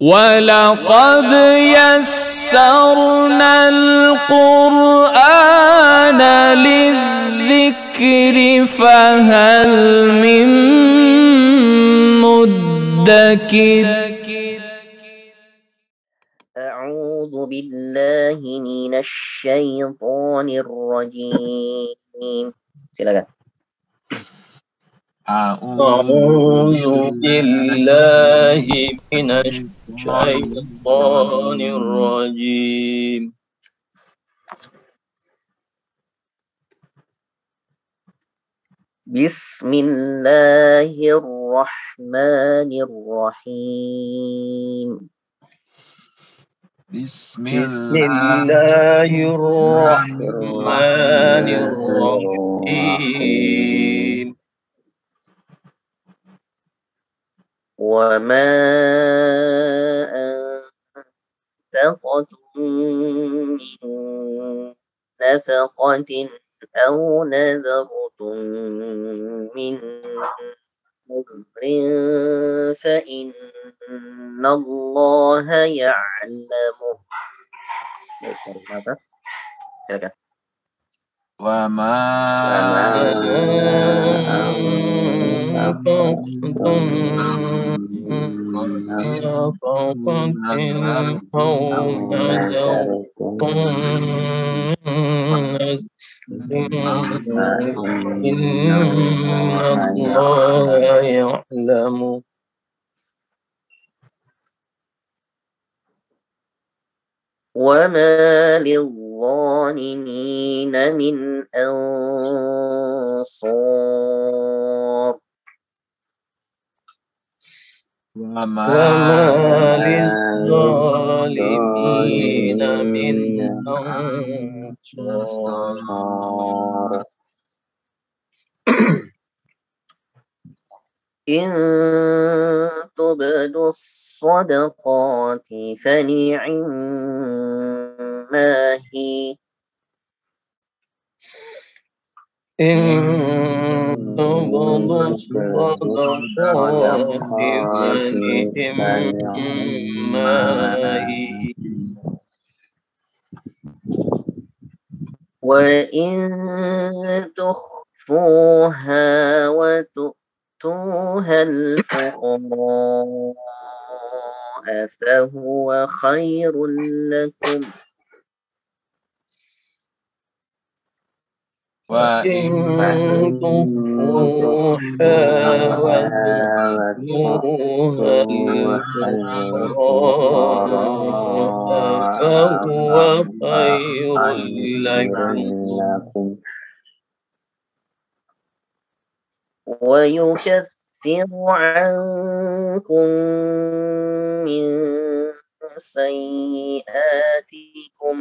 ولقد يسرنا القرآن للذكر فهل من مدكر. أعوذ بالله من الشيطان الرجيم. Silakan. أعوذ بالله من الشيطان الرجيم. بسم الله الرحمن الرحيم. بسم الله الرحمن الرحيم. وما أنفقتم من نفقة أو نذرتم من نذر فإن الله يعلمه. وما أنفقتم من نفقة أو نذرتم إن الله يعلم. وما للظالمين من أنصار. وما للظالمين من أنصار. إن تبدوا الصدقات فنعما هي. إن تبدوا الصدقات فنعما هي. وإن تخفوها وتؤتوها الفقراء فهو خير لكم. وإن تخفوها وتؤتوها الفقراء فهو خير لكم. ويكفر عنكم من سيئاتكم.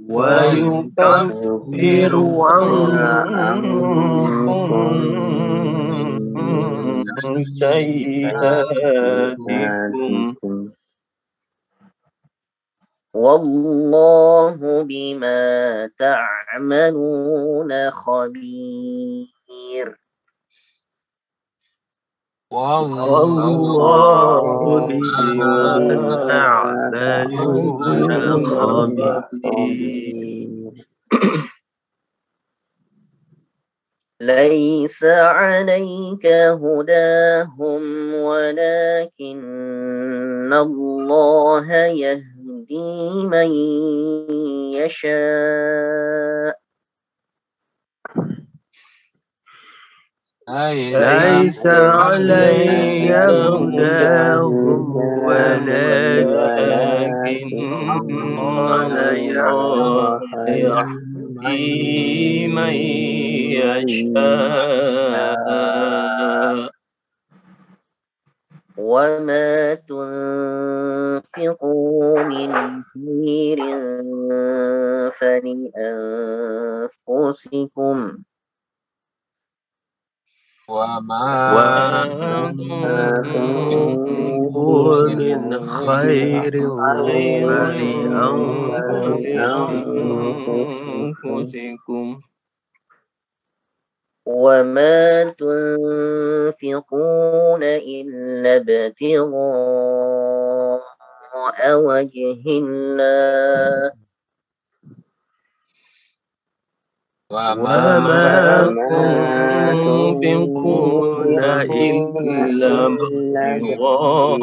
ويكفر عنكم من سيئاتكم. والله بما تعملون خبير. والله بما تعملون خبير. ليس عليك هداهم ولكن الله يهدي من يشاء. ليس عليك هداهم ولكن الله يهدي من يشاء. وما تنفقوا من خير فلأنفسكم. وما تنفقوا من خير فلأنفسكم. وما تنفقون إلا ابتغاء وجه الله وما وما تنفقون تنفقون إلا إلا ابتغاء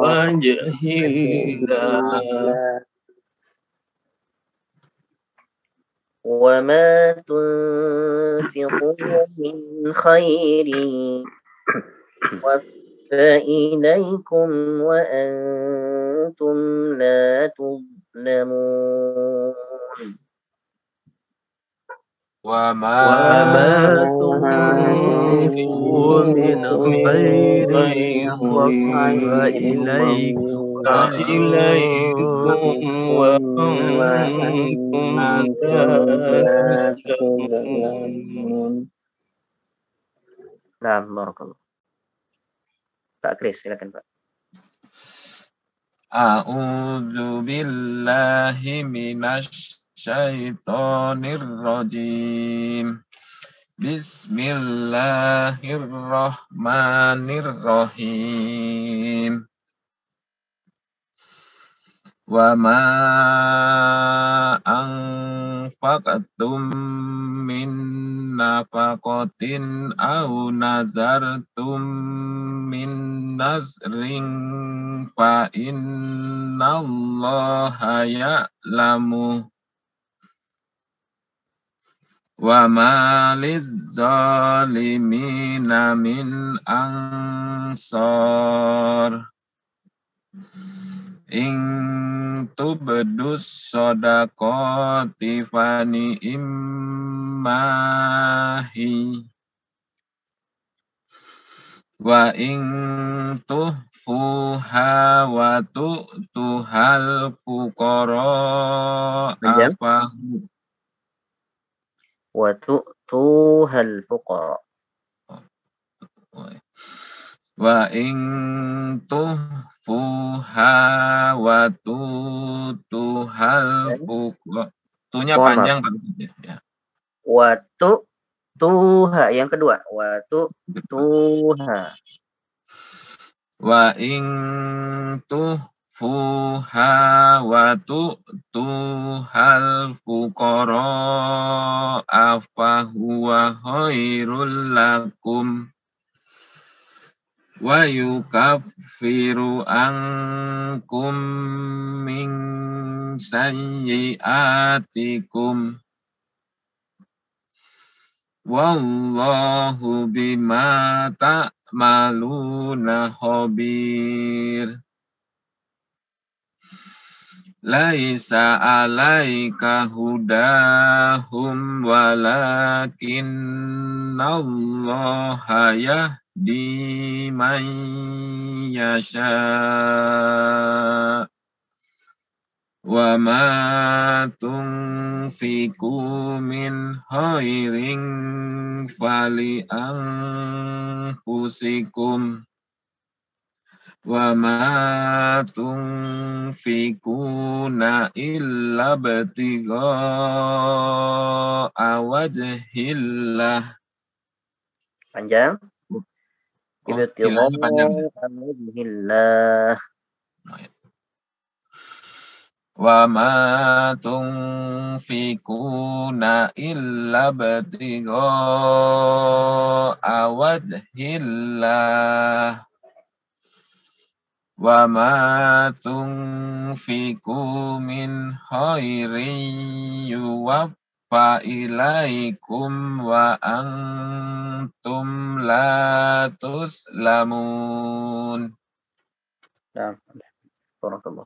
وجه الله الله وما تنفقوا من خير فإليكم وأنتم لا تظلمون وما تنفقوا تنفقوا من خير فإليكم وأنتم لا تظلمون. Nah, barakallah. Pak Kris, silakan Pak. A'udzu billahi minasy syaitonir rajim. Bismillahirrahmanirrahim. Wa ma anfaqtum min nafaqatin aw nazartum min nazrin fa innallaha ya'lamu wa ma lizzalimina min ansar in tubdus shadaqati fani immahi wa in tuhfuha wa tu'tuhal fuqara Panjang. afahu Wa tu'tuhal fuqara. wa in tuhfuha wa tu'tuhal fuqara. Tunya Mohon panjang maaf. ya. Wa tuha yang kedua. Wa tuha. Wa in tuhfuha wa tu'tuhal fuqara afahuwa khairul lakum wa yukaffiru ankum min sayyi'atikum wallahu bima ta'maluna khabir. Laisa alaika hudahum walakinnallaha yahdi man yasha wa ma tunfiqu min khairin fali anfusikum wa ma tunfiquna illa btigha'a wajhillah. Panjang. Ibtigha'a panjang. Wajhillah. Wa ma tunfiquna illa btigha'a wajhillah. Wa ma tunfiqu min khairin yuwaffa ilaikum wa antum la tuslamun. Nah, barakallah.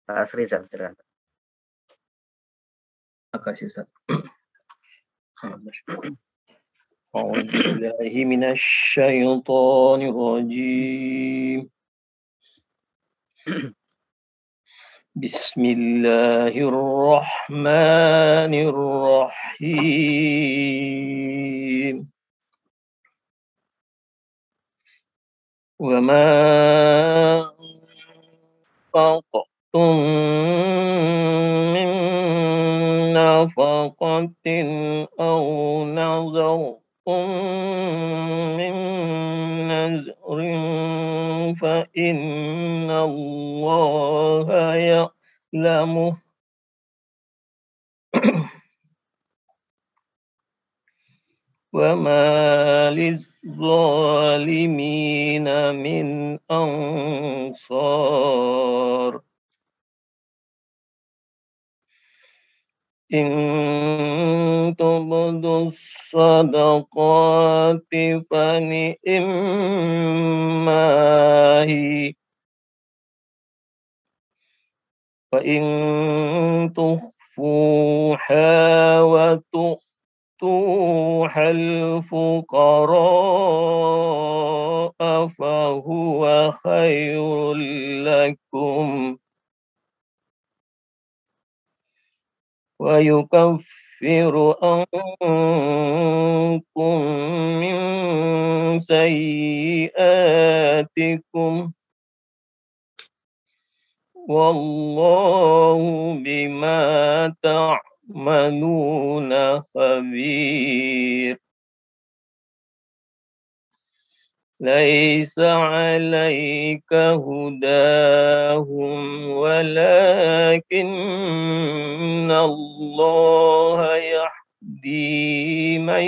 Pak Asrizal, silakan. Makasih Ustaz. أعوذ بالله من الشيطان الرجيم بسم الله الرحمن الرحيم وما أنفقتم من نفقة أو نذرتم من نذر فإن الله يعلمه وما للظالمين من أنصار إن تبدوا الصدقات فنعما هي وإن تخفوها وتؤتوها الفقراء فهو خير لكم ويكفر عنكم من سيئاتكم والله بما تعملون خبير ليس عليك هداهم ولكن الله يهدي من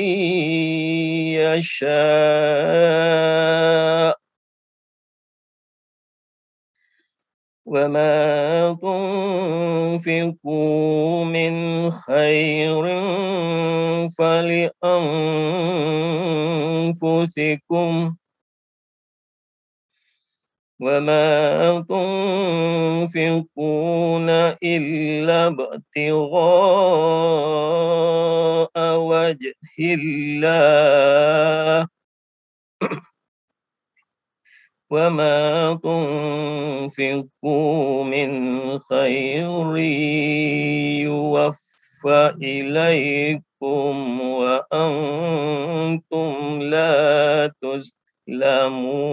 يشاء وما تنفقوا من خير فلأنفسكم وما تنفقون إلا ابتغاء وجه الله وما تنفقوا من خير يوفى إليكم وأنتم لا تظلمون.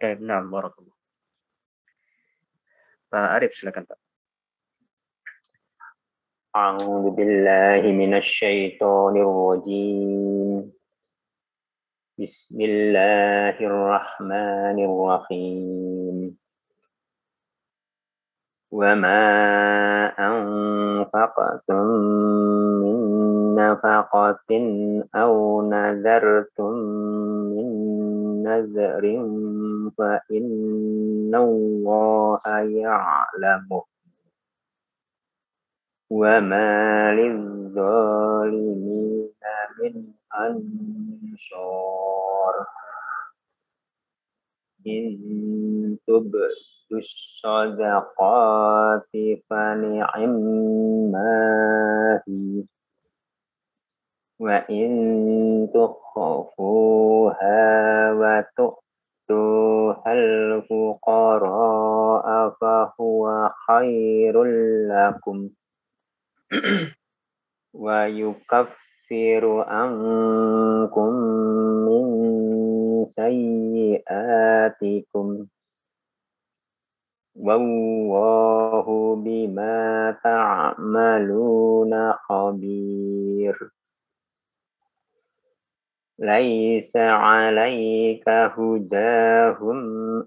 Nah, barakallah. Pak Arif, silakan Pak. أعوذ بالله من الشيطان الرجيم بسم الله الرحمن الرحيم وما أنفقتم من نفقة أو نذرتم من نذر فإن الله يعلمه وما للظالمين من أنصار إن تبدوا الصدقات فنعما هي وإن تخفوها وتؤتوها الفقراء فهو خير لكم ويكفر عنكم من سيئاتكم والله بما تعملون خبير ليس عليك هداهم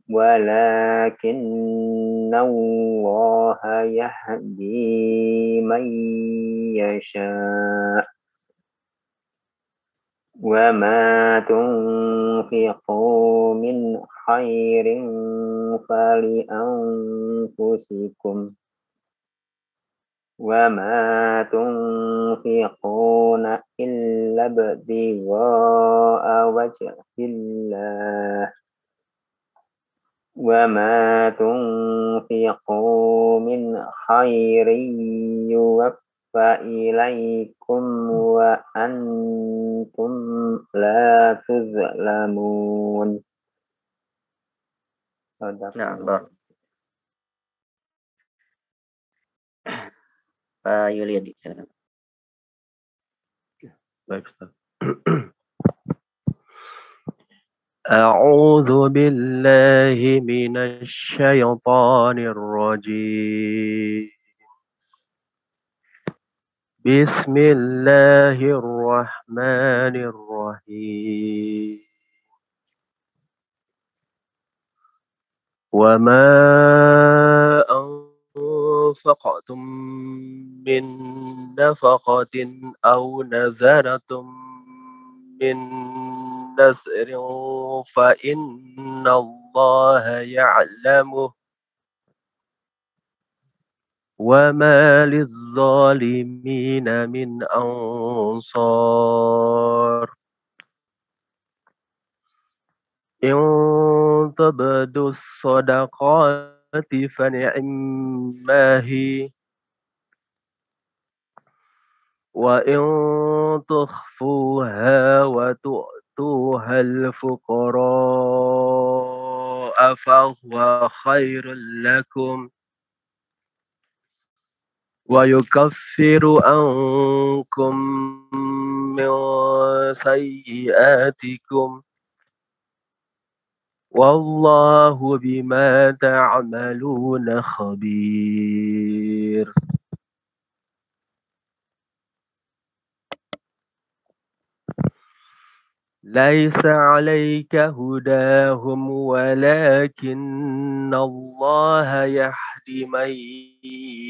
ولكن الله يهدي من يشاء وما تنفقوا من خير فلأنفسكم وما تنفقون إلا ابتغاء وجه الله وما تنفقوا من خير يوفى إليكم وأنتم لا تظلمون. Nah, Pak Yuliadi, silakan. Baik, Ustaz. أعوذ بالله من الشيطان الرجيم بسم الله الرحمن الرحيم وما أنفقتم من نفقة أو نذرتم من نذر فإن الله يعلمه وما للظالمين من أنصار إن تبدوا الصدقات فنعما هي وإن تخفوها وتؤتوها الفقراء فهو خير لكم ويكفر عنكم من سيئاتكم والله بما تعملون خبير. ليس عليك هداهم ولكن الله يهدي من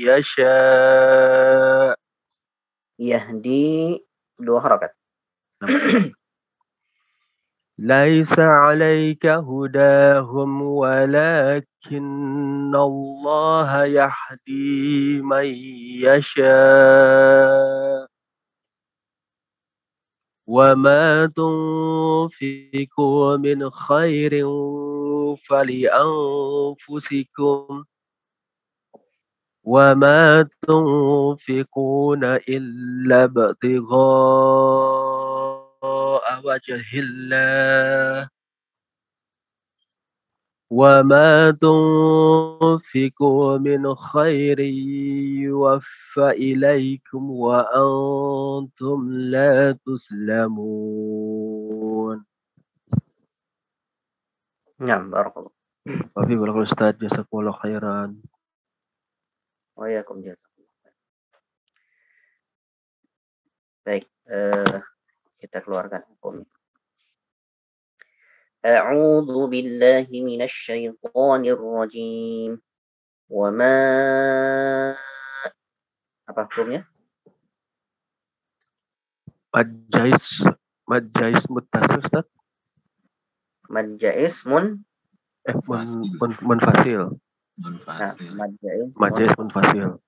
يشاء. Yahdi 2 harakat. ليس عليك هداهم ولكن الله يهدي من يشاء وما تنفقوا من خير فلأنفسكم وما تنفقون إلا ابتغاء وجه الله وما تنفقوا من خير يوفى إليكم وأنتم لا تظلمون. Naam, barakallah. Wafi barakal Ustaz, jazakumullah khairan. Wa yakum jazakallah. Baik, kita keluarkan hukumnya. A'udzu billahi minasy syaithanir rajim. Wa ma apa hukumnya? Majais muttasil Ustaz? Majais Munfasil. Majais munfasil.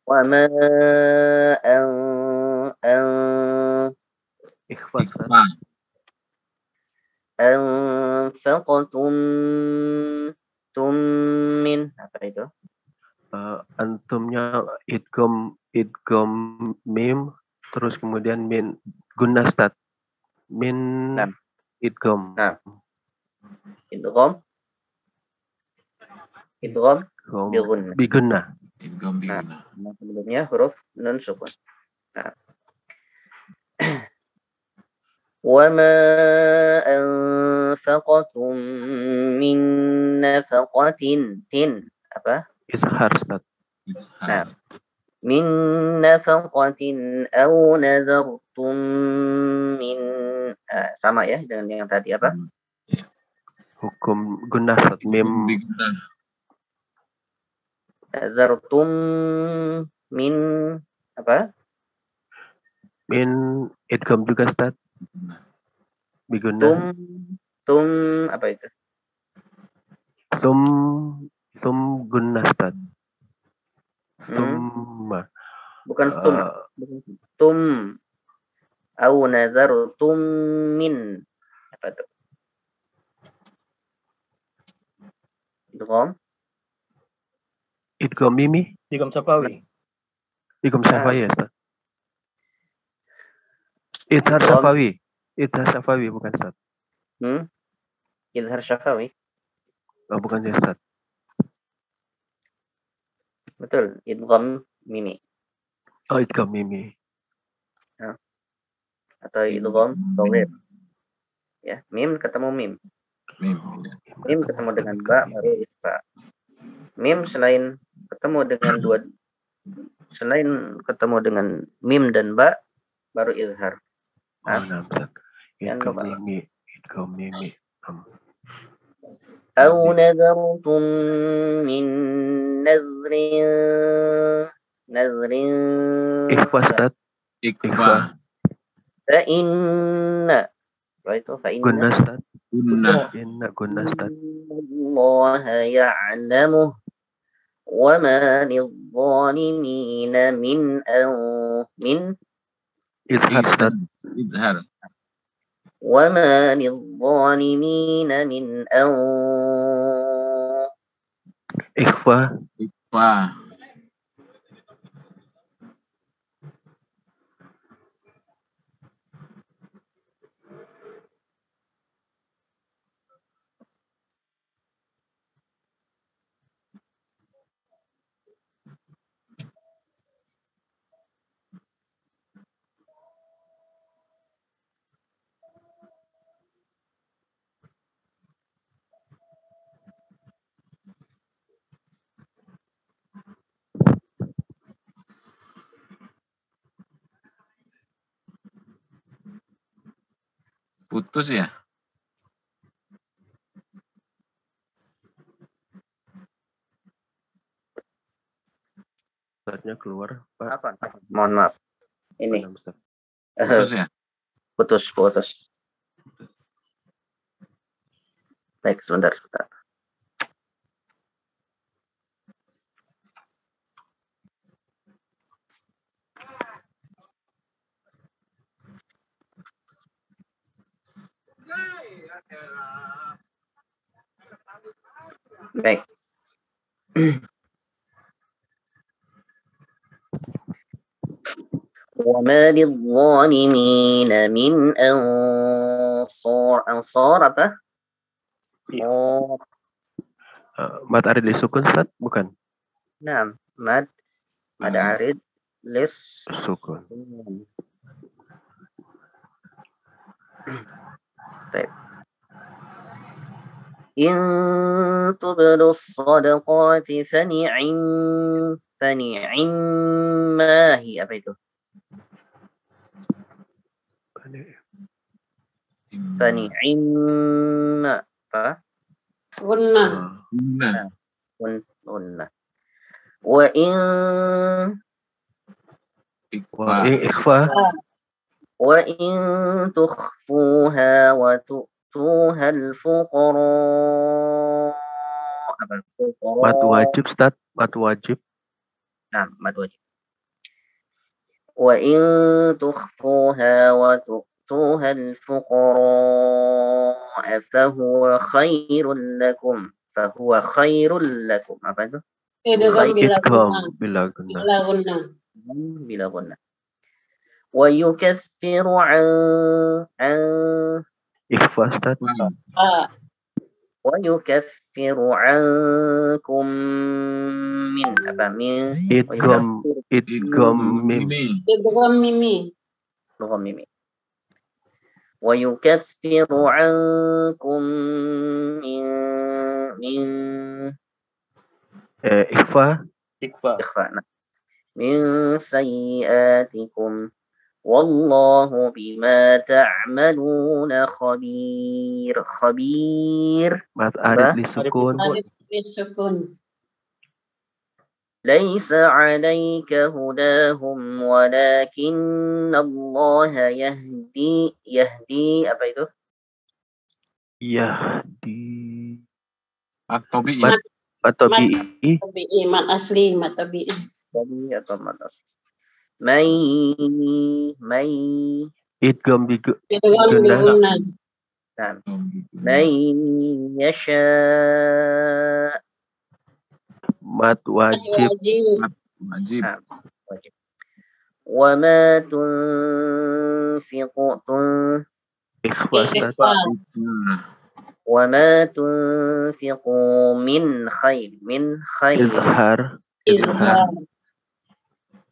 Wa ma Ikhfa. anfaqtum min apa itu? Antumnya idgham mim terus kemudian min gunnah Ustaz. Min idgham. Nah. Idgham bi gunnah. Idgham bi gunnah. Nah, sebelumnya huruf nun sukun. Nah. Wa ma anfaqtum min nafaqatin apa? Izhar Ustaz. Nah. Min nafaqatin aw nazartum min sama ya dengan yang tadi apa? Hukum gunnah Ustaz. Mim nazartum min apa? Min idgham juga Ustaz. Bi gunnah. Tum apa itu? Sum gunnah Ustaz. Summa. Bukan sum. Tum. Au nazartum min apa itu? Idgham mimi. Idgham safawi. Idgham safawi ya Ustaz. Idhar safawi. Idhar safawi bukan Ustaz. Idhar safawi. Oh, bukan ya Ustaz. Betul, idgham mimi. Oh, idgham mimi. Ya. Atau idgham shaghir. Ya, mim ketemu mim. Mim. Mim ketemu dengan ba baru ikhfa. Mim selain ketemu dengan mim dan ba baru izhar. Oh, nah, Ustaz. Yang Idgham lupa. mimi. Idgham mimi. أو نذرتم من نذر Ikhfa, Ustaz. Ikfa. فإن itu فإن Gunna, Ustaz. Gunnah. Inna gunna, Ustaz. الله يعلمه وما للظالمين من Izhar, Ustaz. Izhar. وما للظالمين من Ikhfa. Ikfa. Putus ya? Ustaznya keluar, Pak. apa? Mohon maaf. Ini Mana, Ustaz? Putus ya? putus. Baik, sebentar. Baik. وما للظالمين من أنصار apa? Oh, Mat arid li sukun, Ustaz? Bukan. nah, mad arid lis Sukun. طيب إن تبدوا الصدقات فنعم ما هي apa itu? فنعم apa? Gunnah. Gunnah. وإن Ikfa. Ikhfa. وإن تخفوها وتؤتوها الفقراء Mat wajib, Ustaz. Mat wajib. Nah, mad wajib. وإن تخفوها وتؤتوها الفقراء فهو خير لكم apa itu? Idgham bila gunnah. Bila gunnah. ويكفر عن Ikhfa, Ustaz. ويكفر عنكم من apa min Idgham mim. مimi ويكفر عنكم من Ikhfa. إخفاء من سيئاتكم والله بما تعملون خبير Mat arid li sukun. ليس عليك هداهم ولكن الله يهدي apa itu? Yahdi. At-Tabi'i. Atau bi'i. Mat asli, mat tabi'i. Jadi atau mat asli. May Idgham bi Gunnah. may yasha mat wajib. Wajib. wajib. وما تنفقوا Ikhfa, Ustaz. وما تنفقوا من خير Izhar.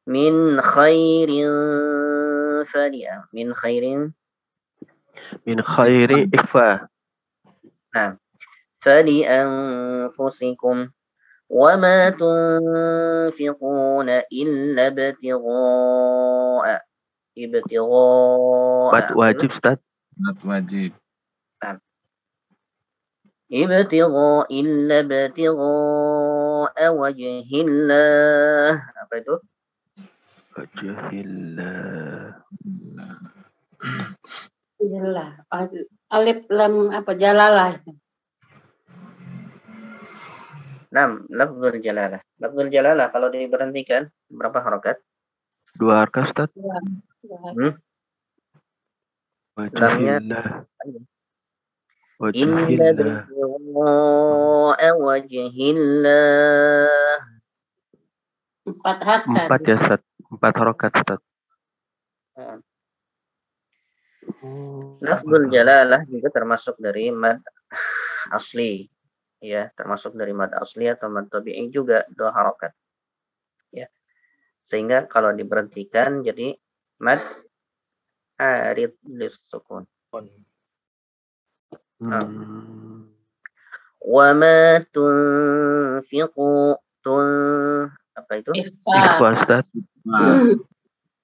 من خير Min khairi ikhfa. Nah, فلأنفسكم وما تنفقون إلا ابتغاء Mat wajib Ustaz. Mat wajib. ابتغاء وجه الله. Apa itu? Wajhillah. Jalalah. Alif lam apa jalalah itu. Lafzul jalalah. Lafzul jalalah kalau diberhentikan berapa harokat? 2 harakat Ustaz. Lamnya Wajhillah. Inna Wajhillah. bighaa'a wajhillah. 4 hakat. 4 ya Ustaz. 4 harakat Ustaz. Lafzul jalalah juga termasuk dari mad asli. Ya, termasuk dari mad asli atau mad tabi'i juga 2 harokat. Ya. Sehingga kalau diberhentikan jadi mad arid lis-sukun. Wa ma tunfiqu apa itu? Ikhfa Ustaz.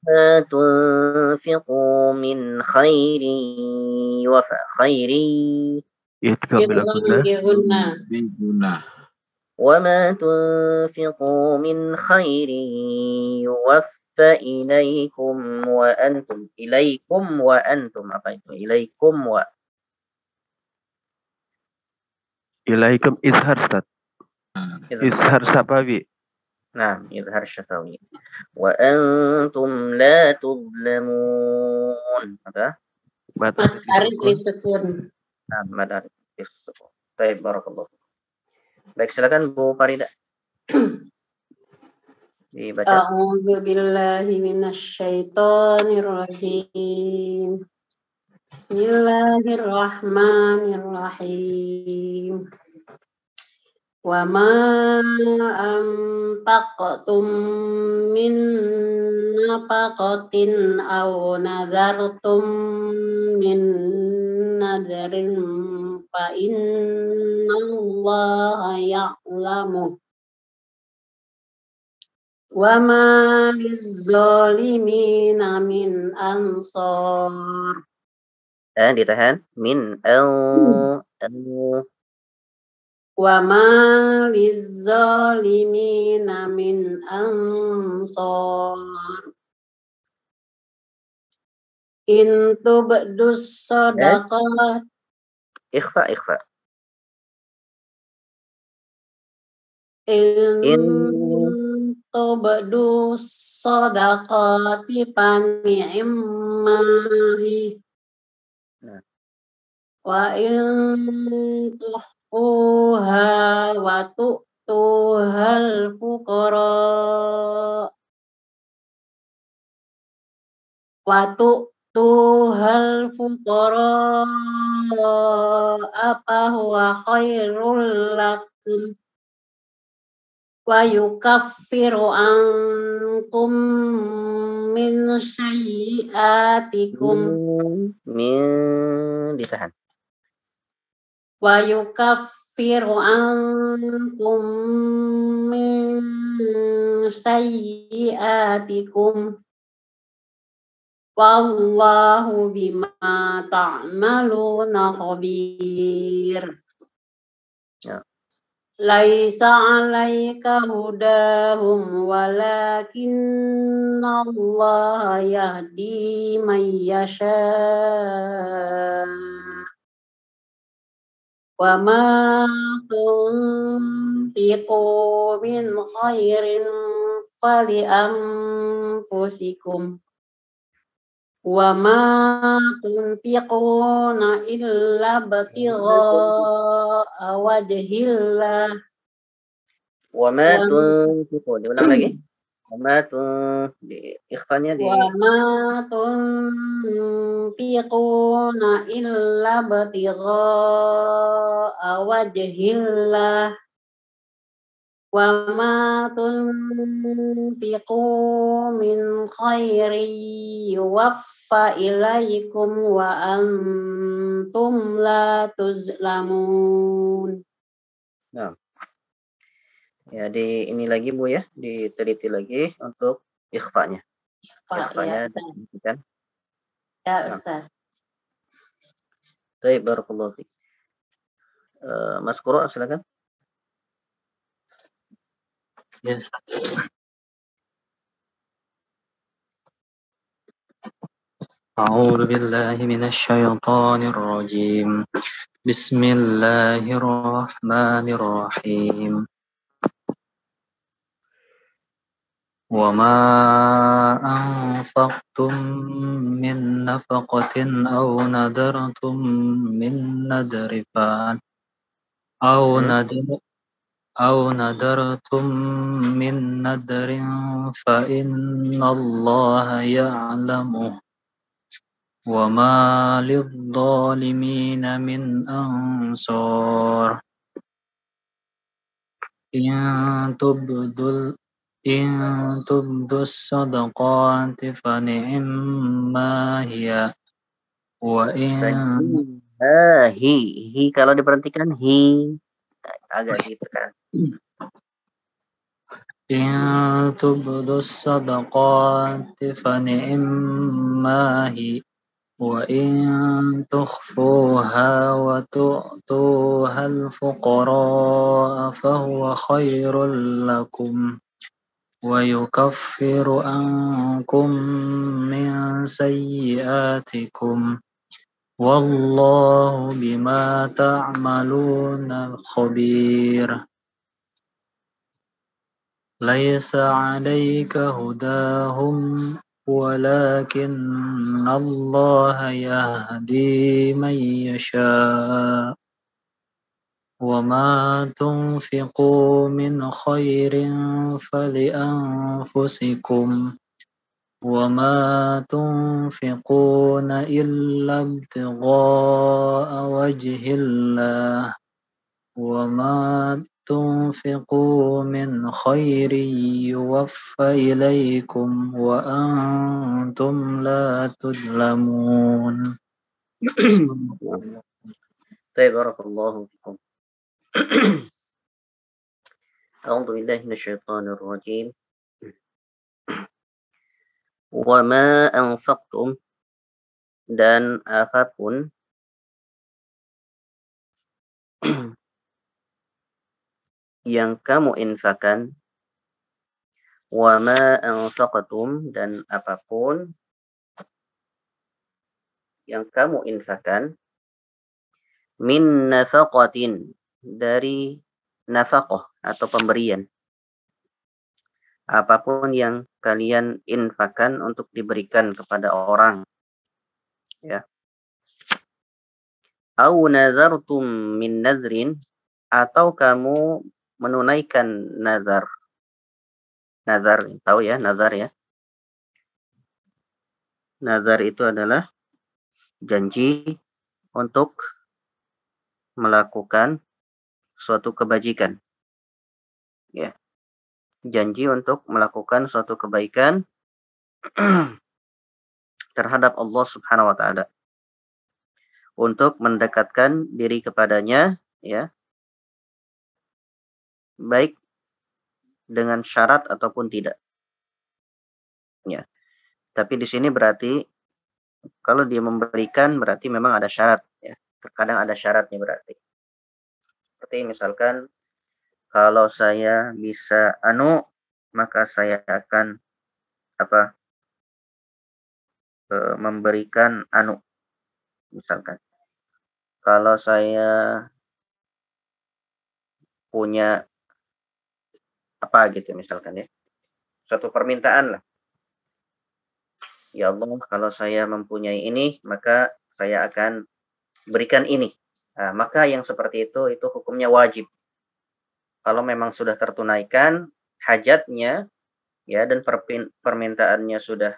Ma tunfiqu min khairi Idghamil Guna. Biguna. وما تنفقوا من خير يوفى إليكم وأنتم apa itu Ilaikum izhar Ustaz. Izhar sabawi. Nah, izhar syafawi. Wa antum la tudlamun. Apa? Matarik lisukun. Nah, madarik lisukun. Baik, barakallahu. Baik, silakan Bu Farida. Dibaca. A'udzu billahi minasyaitonir rajim. Bismillahirrahmanirrahim. Wa ma anfaqtum min nafaqatin aw nadartum min nadarin fa innallaha ya'lamu. Wa ma lizzalimina min ansar. Ditahan. Min Wa ma lizzalimina min ansar. In tubdus sadaqat. Ikhfa. In tubdus sadaqati fani'immahi. Wa in tuhfuha wa tu'tuhal fuqara apa huwa khairul lakum wa yukaffiru ankum min sayyi'atikum ditahan. Wa yukaffiru ankum min sayyi'atikum wallahu bima ta'maluna khabir. Laisa 'alaika hudahum walakinna Allah yahdi man yasha. Wa ma tunfiqu min khairin fali anfusikum wa ma tunfiquna illa ibtigha'a wajhillah. Wa ma tunfiqu. Diulang lagi. Wa ma ikhfanya di Wa ma tunfiquna illa ibtigha'a wajhillah. Wa ma tunfiqu min khairin yuwaffa yuwaffa ilaikum wa antum la tuzlamun. Nah, ya ini lagi Bu ya, diteliti lagi untuk ikhfanya. Ikhfanya kan? Ya Ustaz. Baik, barakallahu fiik. Mas Qura, silakan. Yes. أعوذ بالله من الشيطان الرجيم بسم الله الرحمن الرحيم وما أنفقتم من نفقة أو نذرتم من نذر أو نذرتم من نذر فإن الله يعلمه وما للظالمين من أنصار إن تبدوا الصدقات فنعما هي وإن hi kalau diperhatikan hi agak ditekan. إن تبدوا الصدقات فنعما هي وإن تخفوها وتؤتوها الفقراء فهو خير لكم ويكفر عنكم من سيئاتكم والله بما تعملون خبير ليس عليك هداهم ولكن الله يهدي من يشاء وما تنفقوا من خير فلأنفسكم وما تنفقون إلا ابتغاء وجه الله وما تنفقوا من خير يوفى إليكم وأنتم لا تظلمون. Barakallahu fikum. A'udzu billahi minasyaitonir rajim. Wa ma anfaqtum, dan apapun yang kamu infakkan, wa ma anfaqtum, dan apapun yang kamu infakkan, min nafaqatin, dari nafaqah atau pemberian, apapun yang kalian infakkan untuk diberikan kepada orang, ya. Au nazartum min nazrin, atau kamu menunaikan nazar. Nazar, tahu ya nazar ya? Nazar itu adalah janji untuk melakukan suatu kebajikan. Ya. Janji untuk melakukan suatu kebaikan terhadap Allah Subhanahu wa taala. Untuk mendekatkan diri kepadanya, ya. Baik dengan syarat ataupun tidak. Ya. Tapi di sini berarti kalau dia memberikan berarti memang ada syarat, ya. Terkadang ada syaratnya berarti. Seperti misalkan kalau saya bisa maka saya akan memberikan misalkan. Kalau saya punya gitu misalkan ya. Suatu permintaan lah. Ya Allah, kalau saya mempunyai ini, maka saya akan berikan ini. Nah, maka yang seperti itu hukumnya wajib. Kalau memang sudah tertunaikan hajatnya, ya, dan permintaannya sudah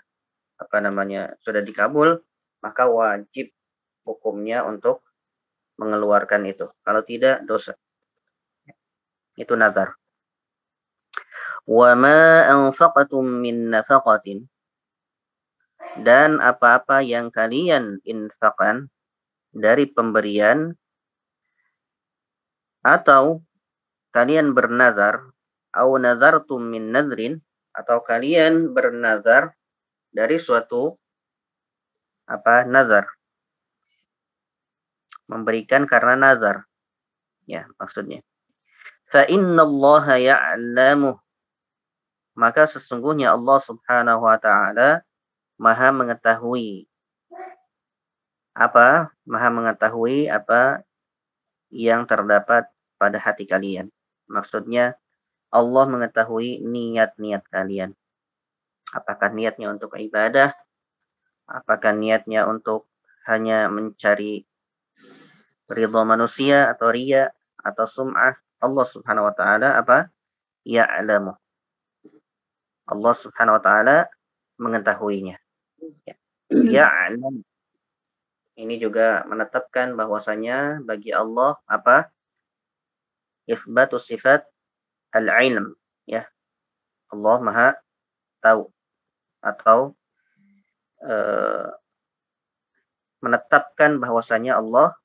sudah dikabul, maka wajib hukumnya untuk mengeluarkan itu. Kalau tidak, dosa. Itu nazar. Wa ma anfaqtum min nafaqatin, dan apa-apa yang kalian infakkan dari pemberian, atau kalian bernazar, au nazartum min nadrin, atau kalian bernazar dari suatu nazar, memberikan karena nazar, ya maksudnya. Fa innallaha ya'lamu, maka sesungguhnya Allah Subhanahu wa taala Maha mengetahui apa yang terdapat pada hati kalian. Maksudnya Allah mengetahui niat-niat kalian. Apakah niatnya untuk ibadah? Apakah niatnya untuk hanya mencari ridha manusia atau riya atau sum'ah? Allah Subhanahu wa taala ya'lamu. Allah Subhanahu wa taala mengetahuinya. Ya'lam. Ini juga menetapkan bahwasanya bagi Allah isbatu sifat al-ilm, ya. Allah Maha tahu atau menetapkan bahwasanya Allah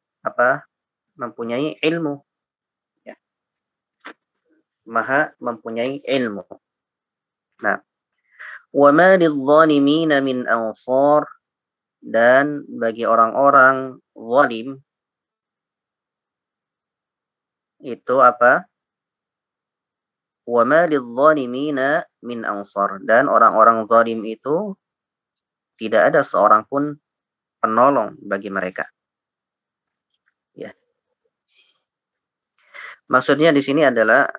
mempunyai ilmu, ya. Maha mempunyai ilmu. Nah, wa ma lidh-dhalimina min ansar, dan bagi orang-orang zalim itu wa ma lidh-dhalimina min ansar, dan orang-orang zalim itu tidak ada seorang pun penolong bagi mereka. Ya. Maksudnya di sini adalah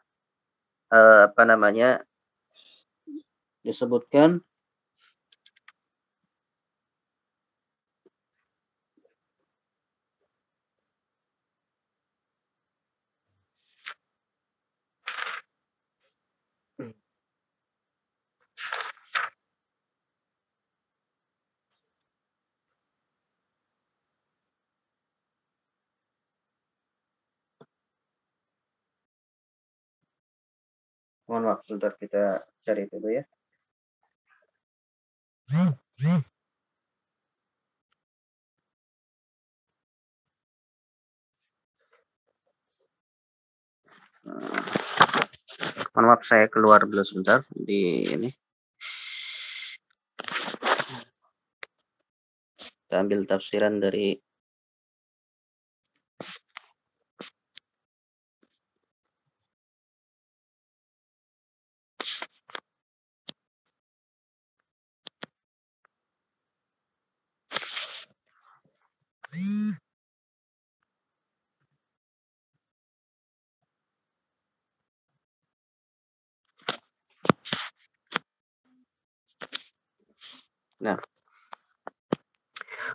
disebutkan mohon maaf, sebentar kita cari dulu ya. Mohon maaf, saya keluar dulu sebentar di ini. Kita ambil tafsiran dari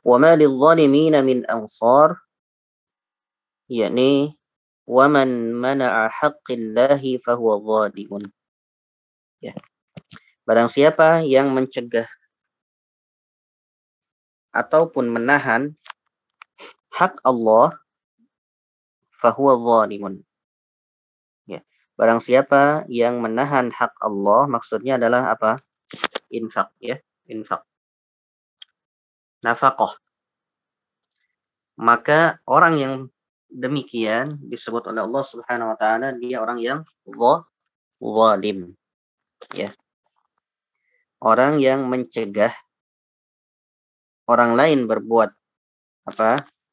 wa ma lidh-dhalimina min ansar, yakni wa man mana'a haqqillahi fahuwa dhalimun. Ya. Barang siapa yang mencegah ataupun menahan hak Allah, fahuwa dhalimun. Ya. Barang siapa yang menahan hak Allah, maksudnya adalah infak, ya, infak. Nafaqah. Maka orang yang demikian disebut oleh Allah Subhanahu wa taala dia orang yang zalim, ya. Orang yang mencegah orang lain berbuat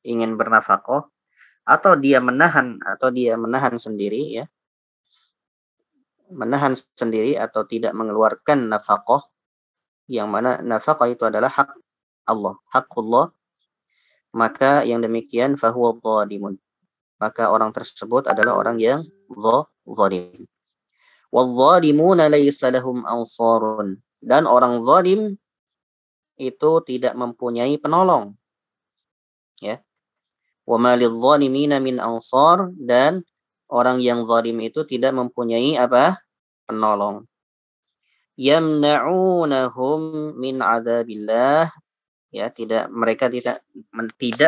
ingin bernafaqah, atau dia menahan sendiri, ya. Menahan sendiri atau tidak mengeluarkan nafaqah, yang mana nafaqah itu adalah hak Allah, hakullah, maka yang demikian fahuwa dhalimun. Maka orang tersebut adalah orang yang zalim. Wadh-dhalimuna laysa lahum ansarun, dan orang zalim itu tidak mempunyai penolong. Ya. Wa ma lidh-dhalimina min ansar, dan orang yang zalim itu tidak mempunyai penolong. Yamna'unahum min 'adzabillah, ya, mereka tidak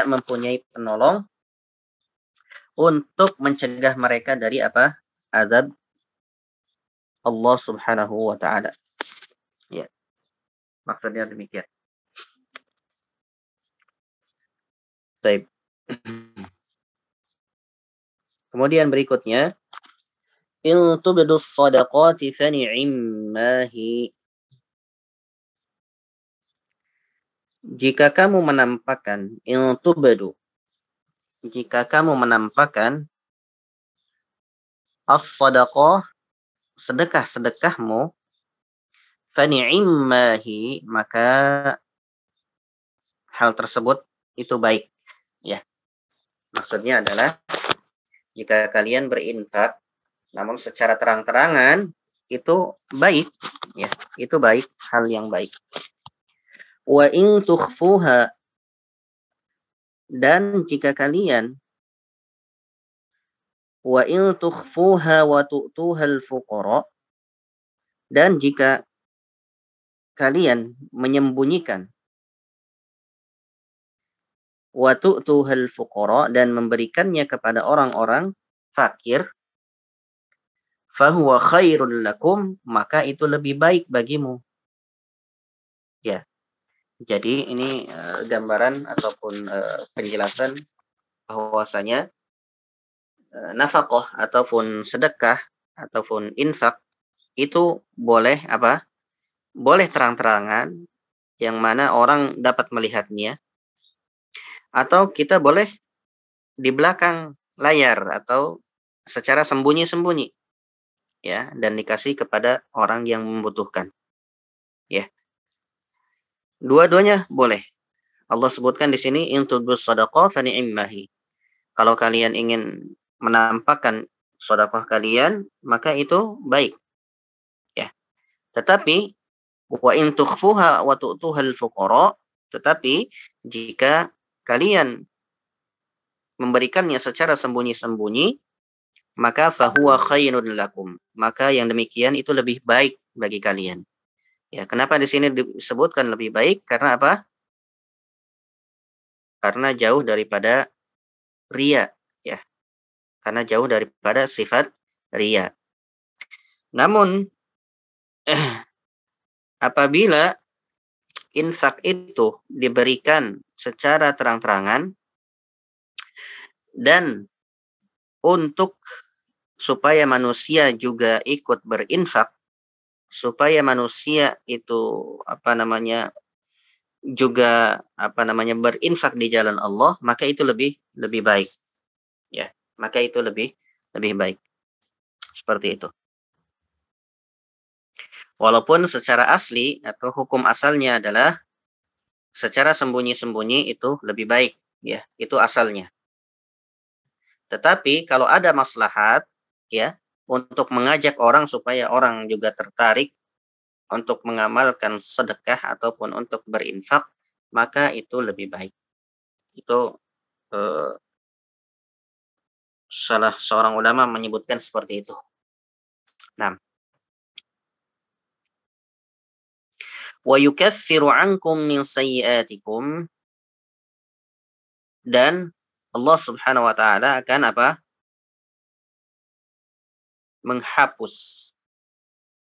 mempunyai penolong untuk mencegah mereka dari azab Allah Subhanahu wa taala. Ya. Maksudnya demikian. Baik. Kemudian berikutnya, in tubdus shadaqati fa ni'immahi. Jika kamu menampakkan in tubdu, jika kamu menampakkan as-shadaqah, sedekah-sedekahmu, fa ni'immahi, maka hal tersebut itu baik, ya. Maksudnya adalah jika kalian berinfak namun secara terang-terangan itu baik, ya. Itu baik, hal yang baik. Wa in tukhfuha, dan jika kalian wa in tukhfuha wa tu'tuhal fuqara, dan jika kalian menyembunyikan wa tu'tuhal fuqara, dan memberikannya kepada orang-orang fakir, fahuwa khairul lakum, maka itu lebih baik bagimu. Ya. Jadi ini gambaran ataupun penjelasan bahwasanya nafkah ataupun sedekah ataupun infak itu boleh apa? Boleh terang-terangan yang mana orang dapat melihatnya, atau kita boleh di belakang layar atau secara sembunyi-sembunyi, ya, dan dikasih kepada orang yang membutuhkan, ya. Dua-duanya boleh. Allah sebutkan di sini in tubdus shadaqah fa ni'immahi. Kalau kalian ingin menampakkan sedekah kalian, maka itu baik, ya. Tetapi wa in tukhfuha wa tu'tuhal fuqara, tetapi jika kalian memberikannya secara sembunyi-sembunyi, maka fahuwa khairul lakum, maka yang demikian itu lebih baik bagi kalian. Ya, kenapa di sini disebutkan lebih baik? Karena apa? Karena jauh daripada riya, ya. Karena jauh daripada sifat riya. Namun apabila infak itu diberikan secara terang-terangan dan untuk supaya manusia juga ikut berinfak, supaya manusia itu juga berinfak di jalan Allah, maka itu lebih baik, ya. Maka itu lebih baik. Seperti itu. Walaupun secara asli atau hukum asalnya adalah secara sembunyi-sembunyi itu lebih baik, ya. Itu asalnya. Tetapi kalau ada maslahat, ya, untuk mengajak orang supaya orang juga tertarik untuk mengamalkan sedekah ataupun untuk berinfak, maka itu lebih baik. Itu salah seorang ulama menyebutkan seperti itu. Nah, wa yukaffiru ankum min sayyi'atikum, dan Allah Subhanahu wa taala akan apa? Menghapus.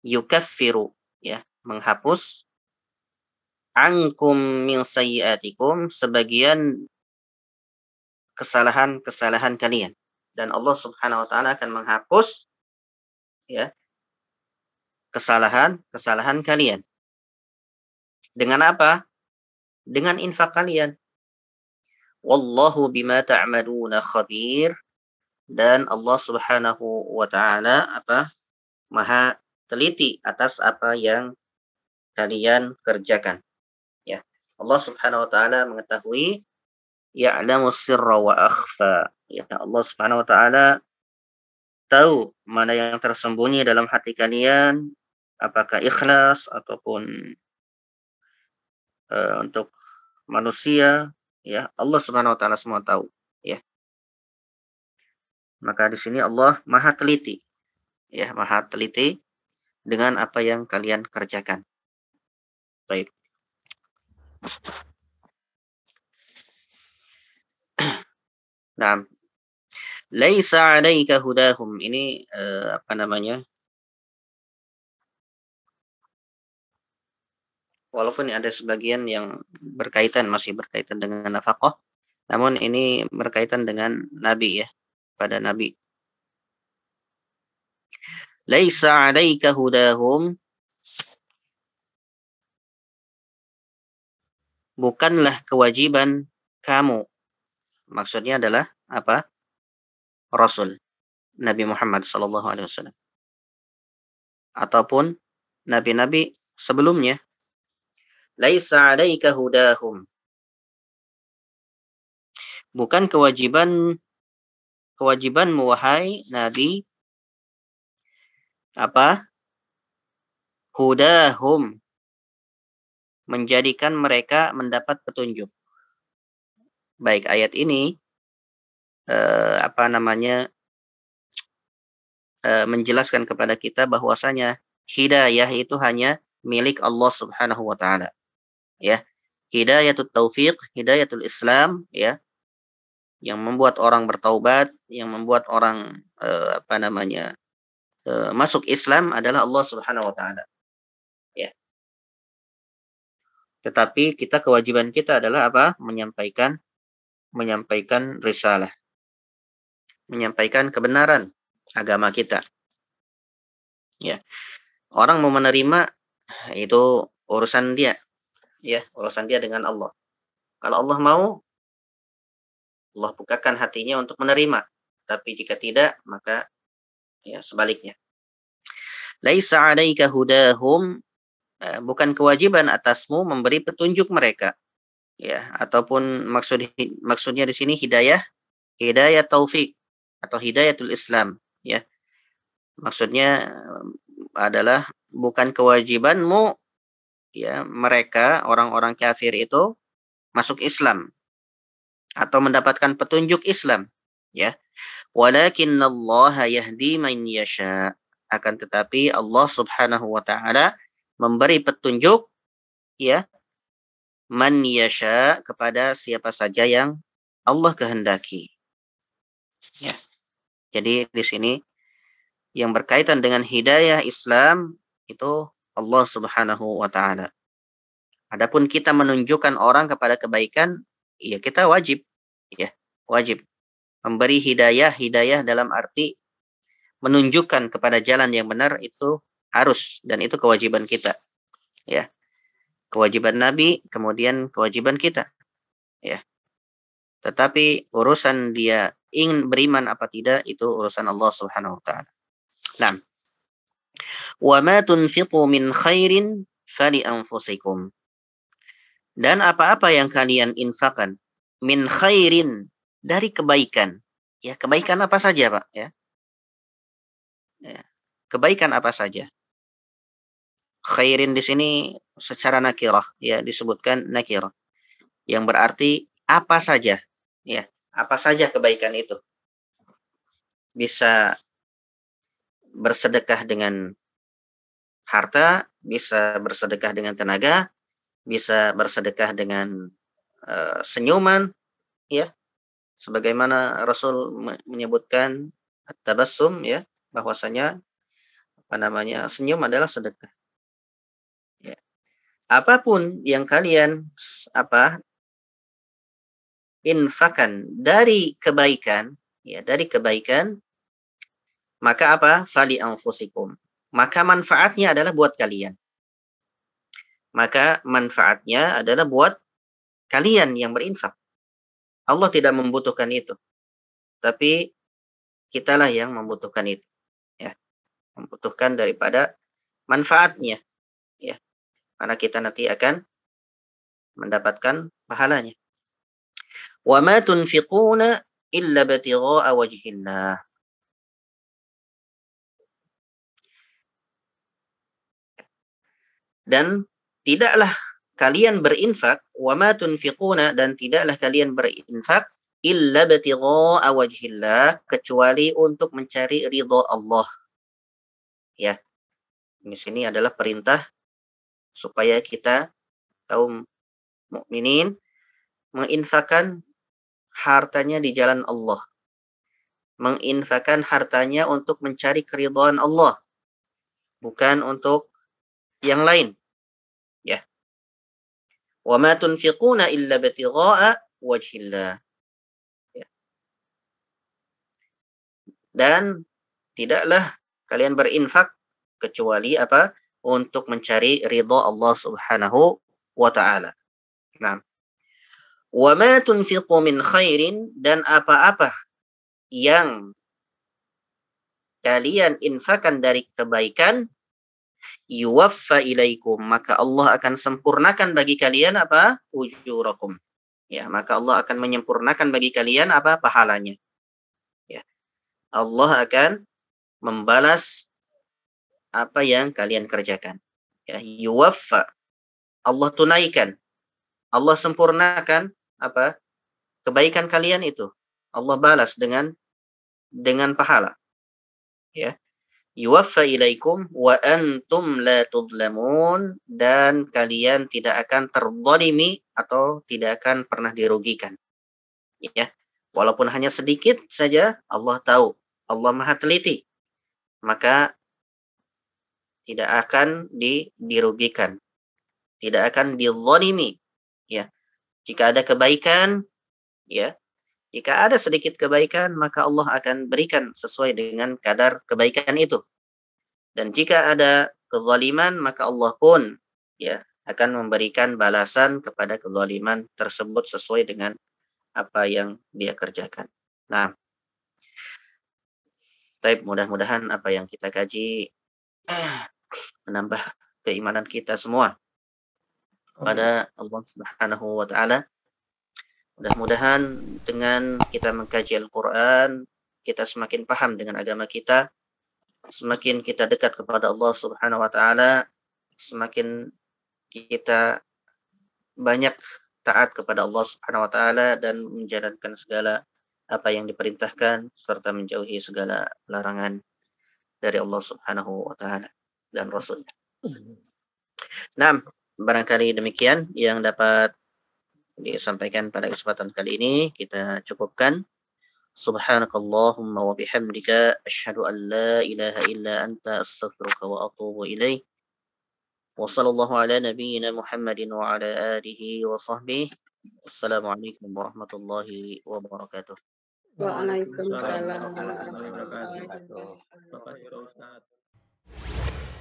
Yukaffiru, ya, menghapus ankum min sayyi'atikum, sebagian kesalahan-kesalahan kalian, dan Allah Subhanahu wa taala akan menghapus, ya, kesalahan-kesalahan kalian. Dengan apa? Dengan infak kalian. Wallahu bima ta'maluna khabir, dan Allah Subhanahu wa taala Maha teliti atas apa yang kalian kerjakan, ya. Allah Subhanahu wa taala mengetahui, ya'lamu sirra wa akhfa, ya. Allah Subhanahu wa taala tahu mana yang tersembunyi dalam hati kalian, apakah ikhlas ataupun untuk manusia, ya. Allah Subhanahu wa taala semua tahu, ya. Maka di sini Allah Maha teliti, ya, Maha teliti dengan apa yang kalian kerjakan. Baik. Nah, laisa 'alaika hudahum, ini walaupun ada sebagian yang masih berkaitan dengan nafkah, Namun ini berkaitan dengan nabi ya, pada nabi. Laisa 'alaika hudahum, bukanlah kewajiban kamu. Maksudnya adalah apa? Rasul Nabi Muhammad sallallahu alaihi wasallam ataupun nabi-nabi sebelumnya. Laisa 'alaika hudahum, bukan kewajibanmu wahai nabi apa? Hudahum, menjadikan mereka mendapat petunjuk. Baik, ayat ini menjelaskan kepada kita bahwasanya hidayah itu hanya milik Allah Subhanahu wa taala. Ya. Hidayatul taufiq, hidayatul Islam ya, yang membuat orang bertaubat, yang membuat orang masuk Islam adalah Allah Subhanahu wa taala. Ya. Tetapi kewajiban kita adalah apa? Menyampaikan risalah. Menyampaikan kebenaran agama kita. Ya. Orang mau menerima itu urusan dia. Ya, urusan dia dengan Allah. Kalau Allah mau, Allah bukakan hatinya untuk menerima. Tapi jika tidak, maka ya sebaliknya. Laisa 'alaika hudahum, bukan kewajiban atasmu memberi petunjuk mereka. Ya, ataupun maksudnya di sini hidayah taufik atau hidayatul Islam, ya. Maksudnya adalah bukan kewajibanmu ya mereka orang-orang kafir itu masuk Islam atau mendapatkan petunjuk Islam, ya. Walakinallaha yahdi man yasha, akan tetapi Allah Subhanahu wa taala memberi petunjuk ya man yasha kepada siapa saja yang Allah kehendaki. Ya. Jadi di sini yang berkaitan dengan hidayah Islam itu Allah Subhanahu wa taala. Adapun kita menunjukkan orang kepada kebaikan, ya kita wajib memberi hidayah dalam arti menunjukkan kepada jalan yang benar, itu harus, dan itu kewajiban kita. Ya. Kewajiban Nabi, kemudian kewajiban kita. Ya. Tetapi urusan dia ingin beriman apa tidak, itu urusan Allah Subhanahu wa taala. Nah. Wa ma tunfiqu min khairin fali anfusikum. Dan apa-apa yang kalian infakkan min khairin, dari kebaikan. Ya, kebaikan apa saja, Pak, ya? Ya. Kebaikan apa saja? Khairin di sini secara nakirah, ya, disebutkan nakirah. Yang berarti apa saja, ya. Apa saja kebaikan itu. Bisa bersedekah dengan harta, bisa bersedekah dengan tenaga, bisa bersedekah dengan senyuman, ya. Sebagaimana Rasul menyebutkan at-tabassum, ya, bahwasanya senyum adalah sedekah. Ya. Apapun yang kalian infakan dari kebaikan, ya, maka fali anfusikum, maka manfaatnya adalah buat kalian. Maka manfaatnya adalah buat kalian yang berinfak. Allah tidak membutuhkan itu, tapi kitalah yang membutuhkan itu, ya, membutuhkan daripada manfaatnya, ya, karena kita nanti akan mendapatkan pahalanya. Wa ma tunfiquna illa ibtigha'a wajhillah. Dan tidaklah kalian berinfak, wa ma tunfiquna, dan tidaklah kalian berinfak illa ibtigha'a wajhillah, kecuali untuk mencari ridha Allah. Ya. Di sini adalah perintah supaya kita kaum mukminin menginfakkan hartanya di jalan Allah. Menginfakkan hartanya untuk mencari keridhaan Allah, bukan untuk yang lain. Ya. Wa ma tunfiquna illa ibtigha'a wajhillah. Dan tidaklah kalian berinfak kecuali apa? Untuk mencari ridha Allah Subhanahu wa taala. Nah, wa ma tunfiqu min khairin, dan apa-apa yang kalian infakkan dari kebaikan, yuwaffa ilaikum, maka Allah akan sempurnakan bagi kalian apa? Ujurakum. Ya, maka Allah akan menyempurnakan bagi kalian apa? Pahalanya. Ya. Allah akan membalas apa yang kalian kerjakan. Ya, yuwaffa. Allah tunaikan. Allah sempurnakan apa? Kebaikan kalian itu. Allah balas dengan pahala. Ya. Yuwaffa ilaikum wa antum la tudlamun, dan kalian tidak akan terzalimi atau tidak akan pernah dirugikan. Ya. Walaupun hanya sedikit saja, Allah tahu. Allah Maha teliti. Maka tidak akan dirugikan. Tidak akan dizalimi. Ya. Jika ada kebaikan, ya, jika ada sedikit kebaikan, maka Allah akan berikan sesuai dengan kadar kebaikan itu. Dan jika ada kezaliman, maka Allah pun ya akan memberikan balasan kepada kezaliman tersebut sesuai dengan apa yang dia kerjakan. Nah, mudah-mudahan apa yang kita kaji menambah keimanan kita semua pada Allah Subhanahu wa taala. Mudah-mudahan dengan kita mengkaji Al-Quran, kita semakin paham dengan agama kita, semakin kita dekat kepada Allah Subhanahu wa taala, semakin kita banyak taat kepada Allah Subhanahu wa taala dan menjalankan segala apa yang diperintahkan serta menjauhi segala larangan dari Allah Subhanahu wa taala dan Rasul-Nya. Nah, barangkali demikian yang dapat disampaikan pada kesempatan kali ini. Kita cukupkan. Subhanakallahumma wa bihamdika asyhadu an la ilaha illa anta astaghfiruka wa atubu ilaik. Wa sallallahu ala nabiyyina Muhammadin wa ala alihi wa sahbihi. Wassalamualaikum warahmatullahi wabarakatuh. Waalaikumsalam Waalaikumsalam warahmatullahi warahmatullahi wabarakatuh. wabarakatuh. Terima kasih Pak Ustadz.